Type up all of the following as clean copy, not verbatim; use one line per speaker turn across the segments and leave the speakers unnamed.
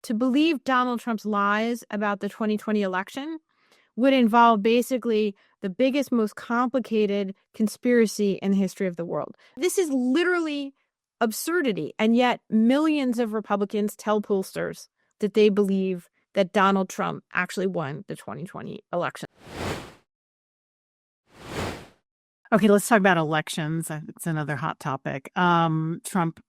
to believe Donald Trump's lies about the 2020 election would involve basically the biggest, most complicated conspiracy in the history of the world. This is literally absurdity. And yet millions of Republicans tell pollsters that they believe that Donald Trump actually won the 2020 election.
Okay, let's talk about elections. It's another hot topic. Trump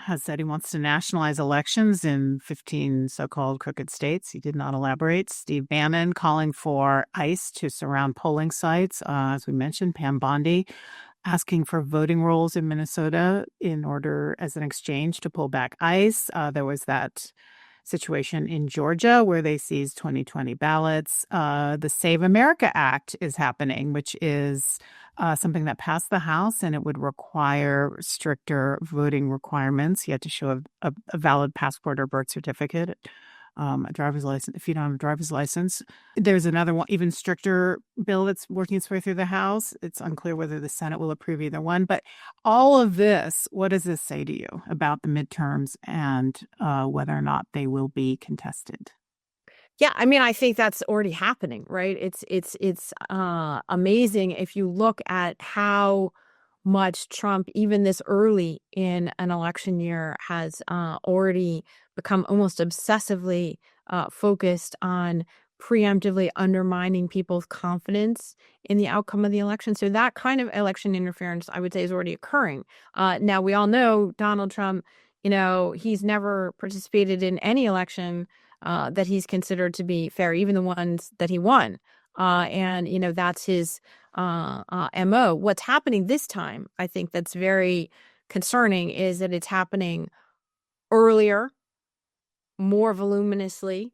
has said he wants to nationalize elections in 15 so-called crooked states. He did not elaborate. Steve Bannon calling for ICE to surround polling sites. As we mentioned, Pam Bondi asking for voting rolls in Minnesota in order as an exchange to pull back ICE. There was that situation in Georgia where they seized 2020 ballots. The Save America Act is happening, which is something that passed the House, and it would require stricter voting requirements. You had to show a valid passport or birth certificate, a driver's license. If you don't have a driver's license, there's another one, even stricter bill that's working its way through the House. It's unclear whether the Senate will approve either one. But all of this, what does this say to you about the midterms and whether or not they will be contested?
Yeah, I mean, I think that's already happening, right? It's amazing if you look at how much Trump, even this early in an election year, has already become almost obsessively focused on preemptively undermining people's confidence in the outcome of the election. So that kind of election interference, I would say, is already occurring. Now, we all know Donald Trump, he's never participated in any election that he's considered to be fair, even the ones that he won. And that's his MO. What's happening this time, I think that's very concerning, is that it's happening earlier, more voluminously,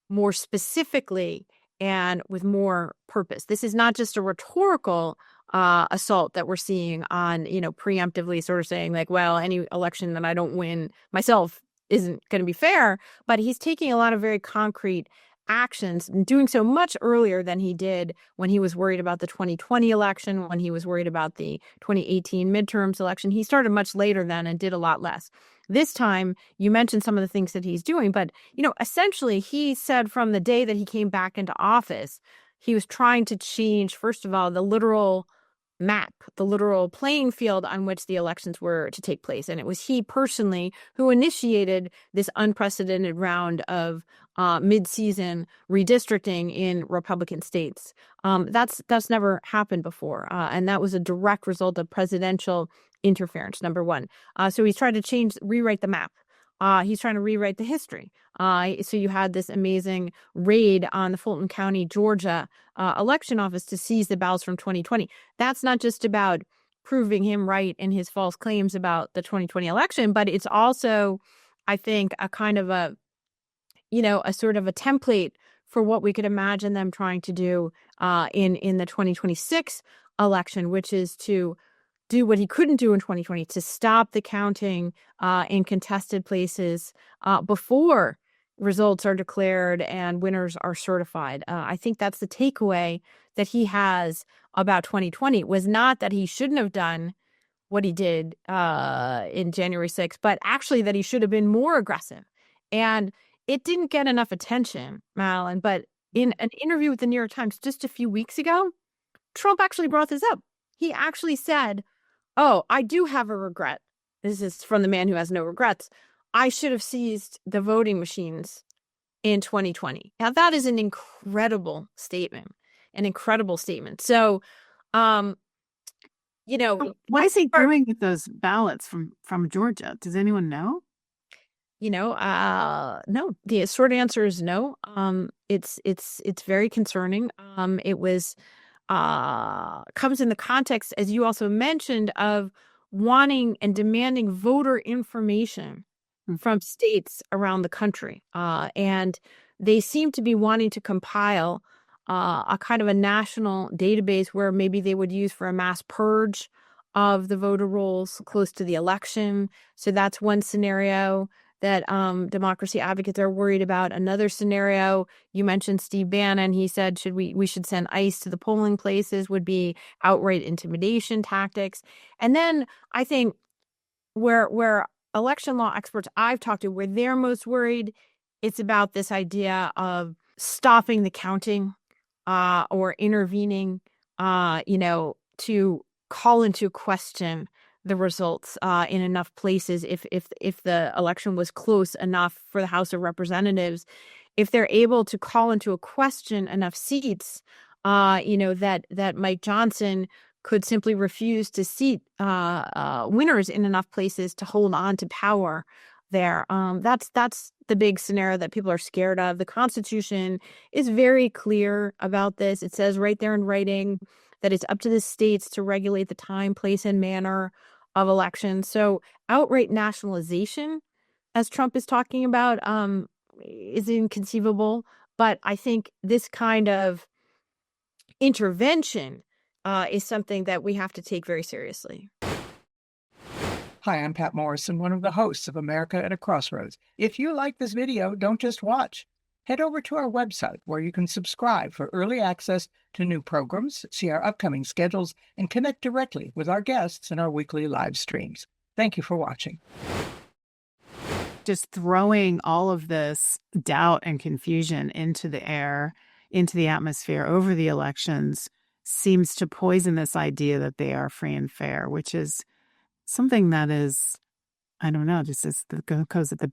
more specifically, and with more purpose. This is not just a rhetorical assault that we're seeing on, preemptively sort of saying like, well, any election that I don't win myself isn't going to be fair, but he's taking a lot of very concrete actions and doing so much earlier than he did when he was worried about the 2020 election, when he was worried about the 2018 midterms election. He started much later then and did a lot less. This time, you mentioned some of the things that he's doing, but, essentially he said from the day that he came back into office, he was trying to change, first of all, the literal map, the literal playing field on which the elections were to take place. And it was he personally who initiated this unprecedented round of mid-season redistricting in Republican states. That's never happened before. And that was a direct result of presidential interference, number one. So he's trying to rewrite the map. He's trying to rewrite the history. So you had this amazing raid on the Fulton County, Georgia election office to seize the ballots from 2020. That's not just about proving him right in his false claims about the 2020 election, but it's also, I think, a kind of a sort of a template for what we could imagine them trying to do in the 2026 election, which is to do what he couldn't do in 2020, to stop the counting in contested places before results are declared and winners are certified. I think that's the takeaway that he has about 2020. It was not that he shouldn't have done what he did in January 6th, but actually that he should have been more aggressive. And it didn't get enough attention, Madeline, but in an interview with the New York Times just a few weeks ago, Trump actually brought this up. He actually said, "Oh, I do have a regret." This is from the man who has no regrets. "I should have seized the voting machines in 2020. Now, that is an incredible statement, So,
Why is he doing with those ballots from Georgia? Does anyone know?
No. The short answer is no. It's very concerning. It was comes in the context, as you also mentioned, of wanting and demanding voter information from states around the country. And they seem to be wanting to compile a kind of a national database where maybe they would use for a mass purge of the voter rolls close to the election. So that's one scenario that democracy advocates are worried about. Another scenario, you mentioned Steve Bannon. He said we should send ICE to the polling places, would be outright intimidation tactics. And then I think where election law experts I've talked to, where they're most worried It's about this idea of stopping the counting or intervening, to call into question the results in enough places if the election was close enough for the House of Representatives, if they're able to call into a question enough seats, that Mike Johnson could simply refuse to seat winners in enough places to hold on to power there. That's the big scenario that people are scared of. The Constitution is very clear about this. It says right there in writing that it's up to the states to regulate the time, place, and manner of elections. So outright nationalization, as Trump is talking about, is inconceivable. But I think this kind of intervention is something that we have to take very seriously.
Hi, I'm Pat Morrison, one of the hosts of America at a Crossroads. If you like this video, don't just watch. Head over to our website where you can subscribe for early access to new programs, see our upcoming schedules, and connect directly with our guests in our weekly live streams. Thank you for watching.
Just throwing all of this doubt and confusion into the air, into the atmosphere over the elections seems to poison this idea that they are free and fair, which is something that is, I don't know, just goes at the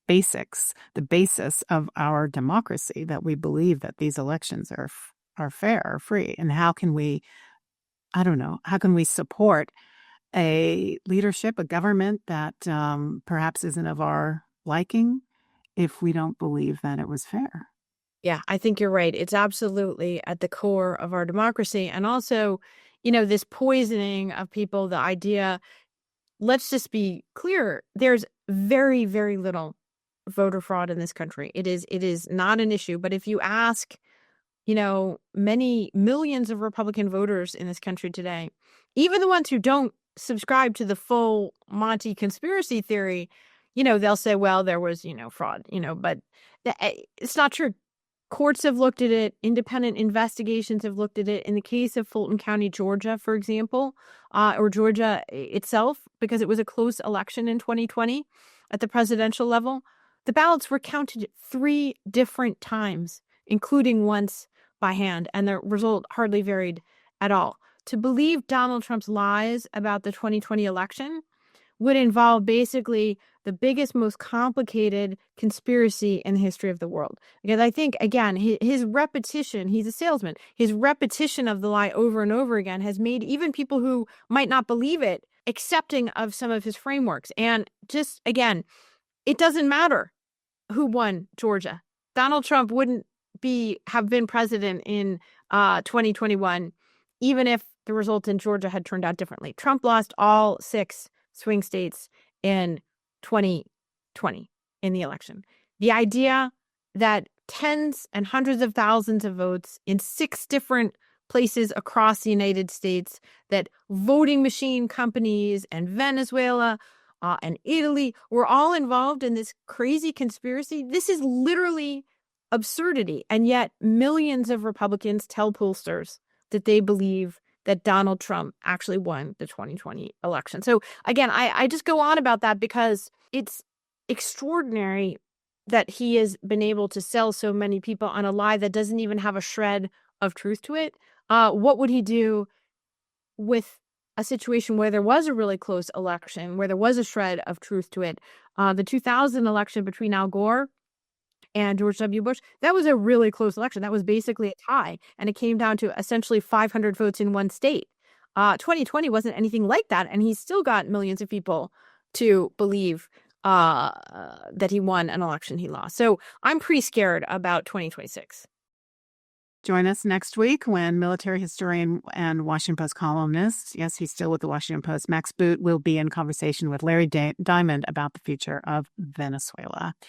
basics, the basis of our democracy, that we believe that these elections are fair, or free. And how can we support a leadership, a government that perhaps isn't of our liking if we don't believe that it was fair?
Yeah, I think you're right. It's absolutely at the core of our democracy. And also, this poisoning of people, the idea, let's just be clear, there's very, very little voter fraud in this country. It is not an issue. But if you ask, many millions of Republican voters in this country today, even the ones who don't subscribe to the full Monty conspiracy theory, they'll say, well, there was, fraud, but it's not true. Courts have looked at it. Independent investigations have looked at it. In the case of Fulton County, Georgia, for example, or Georgia itself, because it was a close election in 2020 at the presidential level, the ballots were counted 3 different times, including once by hand, and the result hardly varied at all. To believe Donald Trump's lies about the 2020 election would involve basically the biggest, most complicated conspiracy in the history of the world. Because I think, again, his repetition, he's a salesman, his repetition of the lie over and over again has made even people who might not believe it accepting of some of his frameworks. And just, again, it doesn't matter who won Georgia. Donald Trump wouldn't have been president in 2021, even if the result in Georgia had turned out differently. Trump lost all 6 swing states in 2020 in the election. The idea that tens and hundreds of thousands of votes in 6 different places across the United States, that voting machine companies and Venezuela and Italy were all involved in this crazy conspiracy. This is literally absurdity. And yet millions of Republicans tell pollsters that they believe that Donald Trump actually won the 2020 election. So again, I just go on about that because it's extraordinary that he has been able to sell so many people on a lie that doesn't even have a shred of truth to it. What would he do with a situation where there was a really close election, where there was a shred of truth to it? The 2000 election between Al Gore and George W. Bush, that was a really close election. That was basically a tie, and it came down to essentially 500 votes in one state. 2020 wasn't anything like that, and he still got millions of people to believe that he won an election he lost. So I'm pretty scared about 2026.
Join us next week when military historian and Washington Post columnist, yes, he's still with the Washington Post, Max Boot, will be in conversation with Larry Diamond about the future of Venezuela.